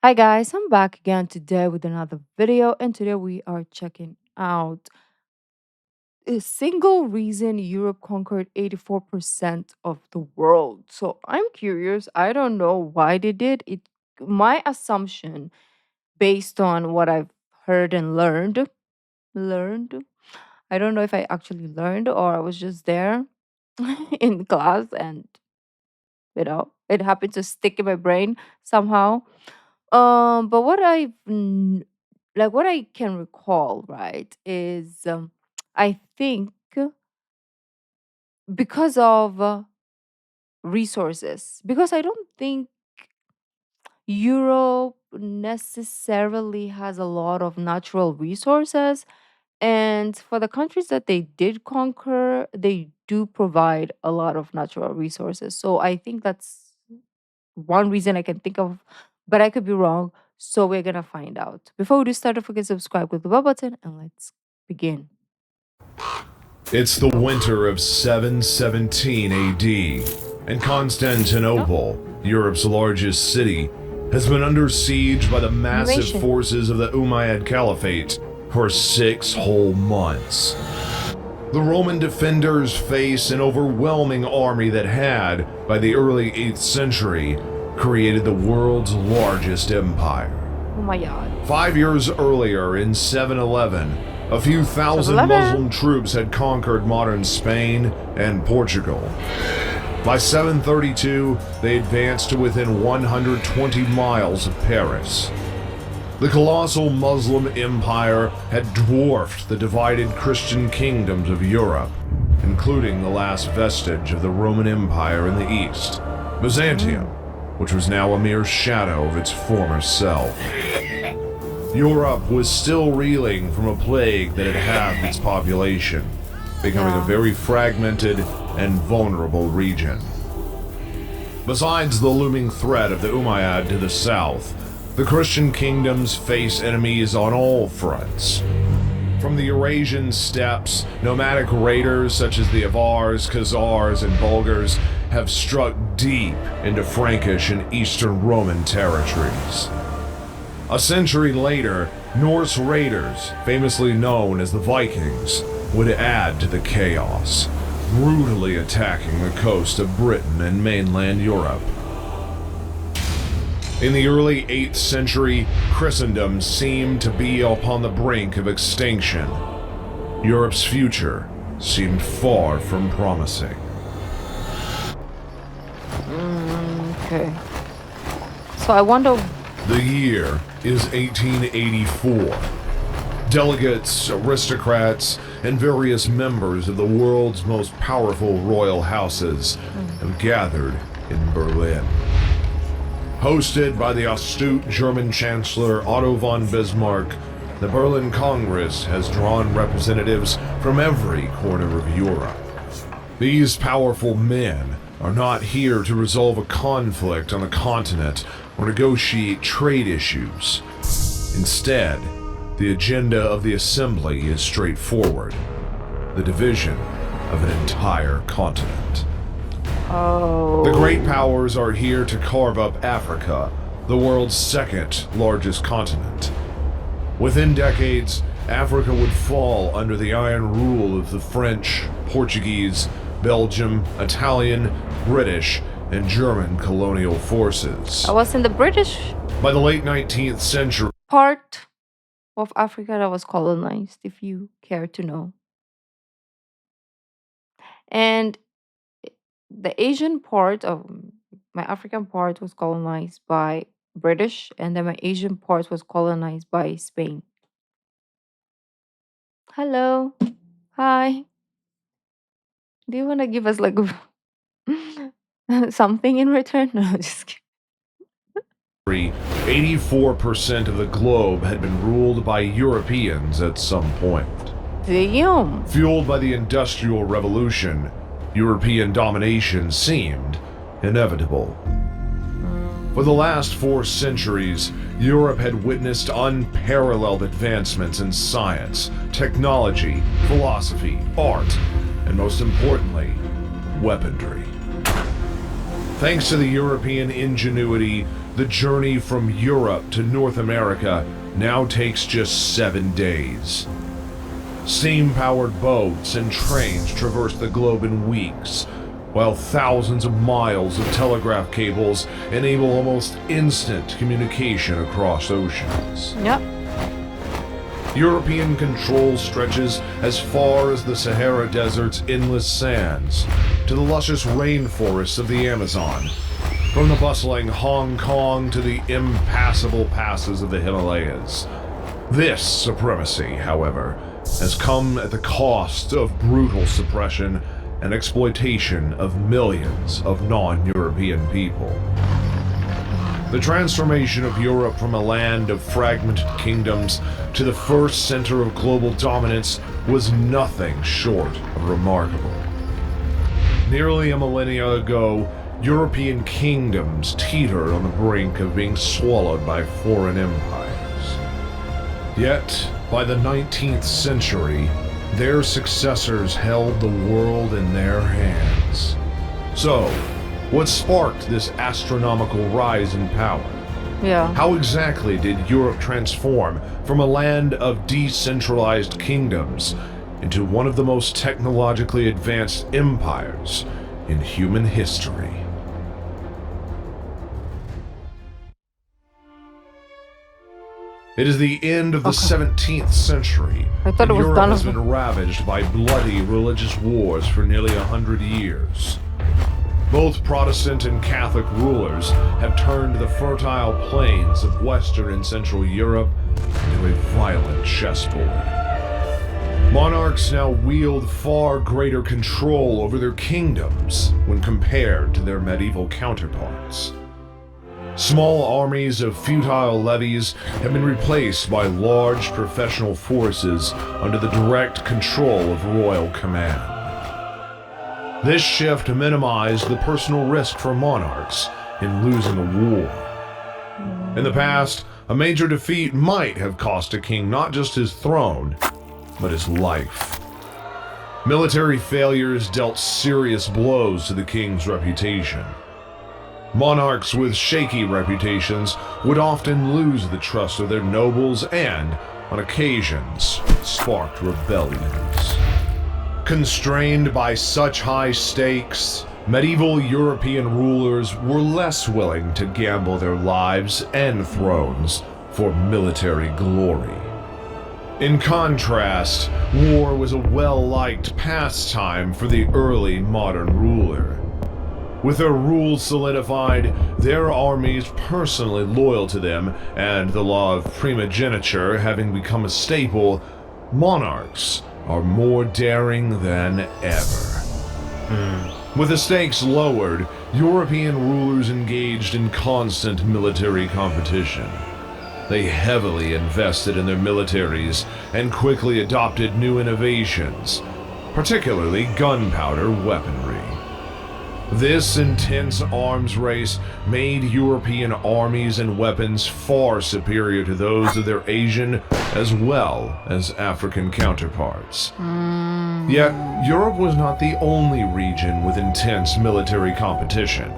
Hi guys, I'm back again today with another video, and today we are checking out a single reason Europe conquered 84% of the world. So I'm curious, I don't know why they did it. My assumption, based on what I've heard and learned. I don't know if I actually learned or I was just there in class and it happened to stick in my brain somehow. But what I can recall, right, is I think because of resources, because I don't think Europe necessarily has a lot of natural resources. And for the countries that they did conquer, they do provide a lot of natural resources. So I think that's one reason I can think of, but I could be wrong. So we're gonna find out. Before we do start, don't forget to subscribe with the bell button and let's begin. It's the winter of 717 AD, and Constantinople, Europe's largest city, has been under siege by the massive Narration. forces of the Umayyad Caliphate for 6 whole months. The Roman defenders face an overwhelming army that had, by the early 8th century, created the world's largest empire. Oh my god. 5 years earlier, in 711, a few thousand 711. Muslim troops had conquered modern Spain and Portugal. By 732, they advanced to within 120 miles of Paris. The colossal Muslim empire had dwarfed the divided Christian kingdoms of Europe, including the last vestige of the Roman Empire in the east, Byzantium, which was now a mere shadow of its former self. Europe was still reeling from a plague that had halved its population, becoming a very fragmented and vulnerable region. Besides the looming threat of the Umayyad to the south, the Christian kingdoms face enemies on all fronts. From the Eurasian steppes, nomadic raiders such as the Avars, Khazars, and Bulgars have struck deep into Frankish and Eastern Roman territories. A century later, Norse raiders, famously known as the Vikings, would add to the chaos, brutally attacking the coast of Britain and mainland Europe. In the early 8th century, Christendom seemed to be upon the brink of extinction. Europe's future seemed far from promising. Okay. So I wonder. The year is 1884. Delegates, aristocrats, and various members of the world's most powerful royal houses have gathered in Berlin. Hosted by the astute German Chancellor Otto von Bismarck, the Berlin Congress has drawn representatives from every corner of Europe. These powerful men are not here to resolve a conflict on the continent or negotiate trade issues. Instead, the agenda of the assembly is straightforward: the division of an entire continent. Oh. The great powers are here to carve up Africa, the world's second largest continent. Within decades, Africa would fall under the iron rule of the French, Portuguese, Belgium, Italian, British, and German colonial forces. I was in the British By the late 19th century, part of Africa that was colonized, if you care to know. And the Asian part of my African part was colonized by British, and then my Asian part was colonized by Spain. Hello. Hi. Do you want to give us like something in return? No, just kidding. 84% of the globe had been ruled by Europeans at some point. Damn. Fueled by the Industrial Revolution, European domination seemed inevitable. For the last 4 centuries, Europe had witnessed unparalleled advancements in science, technology, philosophy, art, and most importantly, weaponry. Thanks to the European ingenuity, the journey from Europe to North America now takes just 7 days. Steam-powered boats and trains traverse the globe in weeks, while thousands of miles of telegraph cables enable almost instant communication across oceans. Yep. European control stretches as far as the Sahara Desert's endless sands to the luscious rainforests of the Amazon, from the bustling Hong Kong to the impassable passes of the Himalayas. This supremacy, however, has come at the cost of brutal suppression and exploitation of millions of non-European people. The transformation of Europe from a land of fragmented kingdoms to the first center of global dominance was nothing short of remarkable. Nearly a millennia ago, European kingdoms teetered on the brink of being swallowed by foreign empires. Yet, by the 19th century, their successors held the world in their hands. So, what sparked this astronomical rise in power? Yeah. How exactly did Europe transform from a land of decentralized kingdoms into one of the most technologically advanced empires in human history? It is the end of the 17th century, I thought and it was Europe done. has been ravaged by bloody religious wars for nearly 100 years. Both Protestant and Catholic rulers have turned the fertile plains of Western and Central Europe into a violent chessboard. Monarchs now wield far greater control over their kingdoms when compared to their medieval counterparts. Small armies of futile levies have been replaced by large professional forces under the direct control of royal command. This shift minimized the personal risk for monarchs in losing a war. In the past, a major defeat might have cost a king not just his throne, but his life. Military failures dealt serious blows to the king's reputation. Monarchs with shaky reputations would often lose the trust of their nobles and, on occasions, sparked rebellions. Constrained by such high stakes, medieval European rulers were less willing to gamble their lives and thrones for military glory. In contrast, war was a well-liked pastime for the early modern ruler. With their rules solidified, their armies personally loyal to them, and the law of primogeniture having become a staple, monarchs are more daring than ever. With the stakes lowered, European rulers engaged in constant military competition. They heavily invested in their militaries and quickly adopted new innovations, particularly gunpowder weaponry. This intense arms race made European armies and weapons far superior to those of their Asian as well as African counterparts. Yet, Europe was not the only region with intense military competition.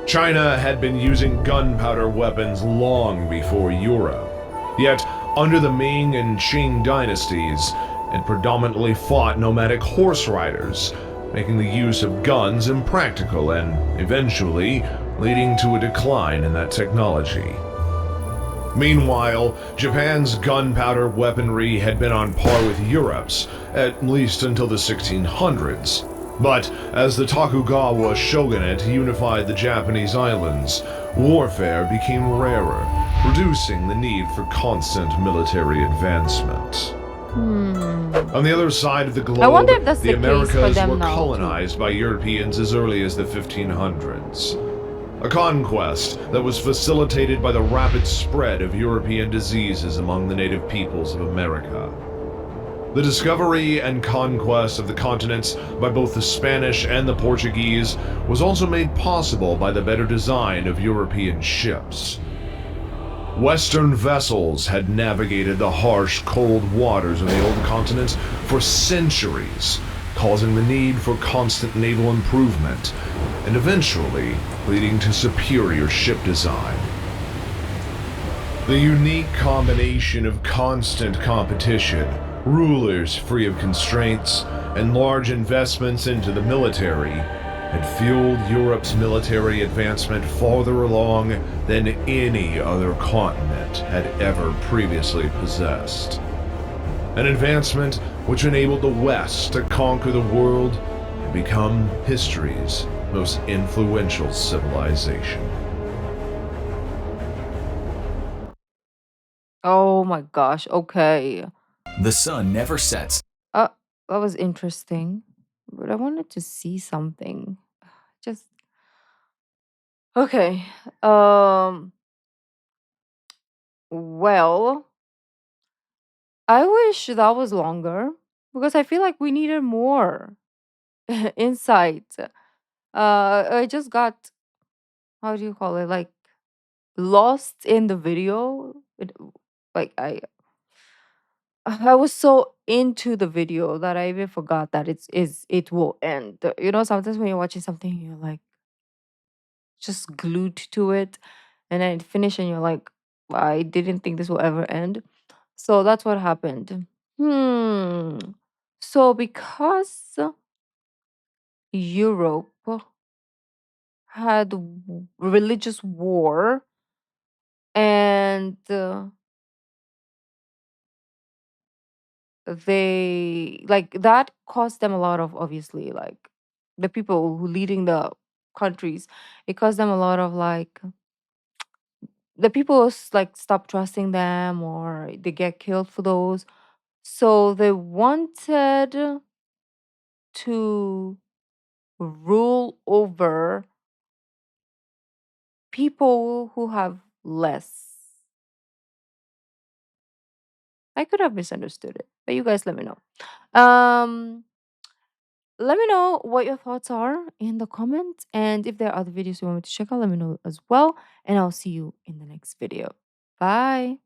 China had been using gunpowder weapons long before Europe. Yet, under the Ming and Qing dynasties, it predominantly fought nomadic horse riders, making the use of guns impractical and, eventually, leading to a decline in that technology. Meanwhile, Japan's gunpowder weaponry had been on par with Europe's, at least until the 1600s. But as the Tokugawa shogunate unified the Japanese islands, warfare became rarer, reducing the need for constant military advancement. On the other side of the globe, I wonder if that's the the case for Americas them were now, colonized by Europeans as early as the 1500s. A conquest that was facilitated by the rapid spread of European diseases among the native peoples of America. The discovery and conquest of the continents by both the Spanish and the Portuguese was also made possible by the better design of European ships. Western vessels had navigated the harsh, cold waters of the old continent for centuries, causing the need for constant naval improvement and eventually leading to superior ship design. The unique combination of constant competition, rulers free of constraints, and large investments into the military had fueled Europe's military advancement farther along than any other continent had ever previously possessed. An advancement which enabled the West to conquer the world and become history's most influential civilization. Oh my gosh. Okay. The sun never sets. Uh, that was interesting. But I wanted to see something. Just okay. Well, I wish that was longer because I feel like we needed more insight. I just got, how do you call it? Like lost in the video. Like I was so into the video that I even forgot that it will end. You know, sometimes when you're watching something, you're like just glued to it, and then it finished, and you're like, I didn't think this will ever end. So that's what happened. Hmm. So because Europe had religious war, and they like that cost them a lot of, obviously, like the people who leading the countries, it cost them a lot of, like, the people like stop trusting them or they get killed for those. So they wanted to rule over people who have less. I could have misunderstood it, but you guys let me know. Um, let me know what your thoughts are in the comments, and if there are other videos you want me to check out, let me know as well. And I'll see you in the next video. Bye.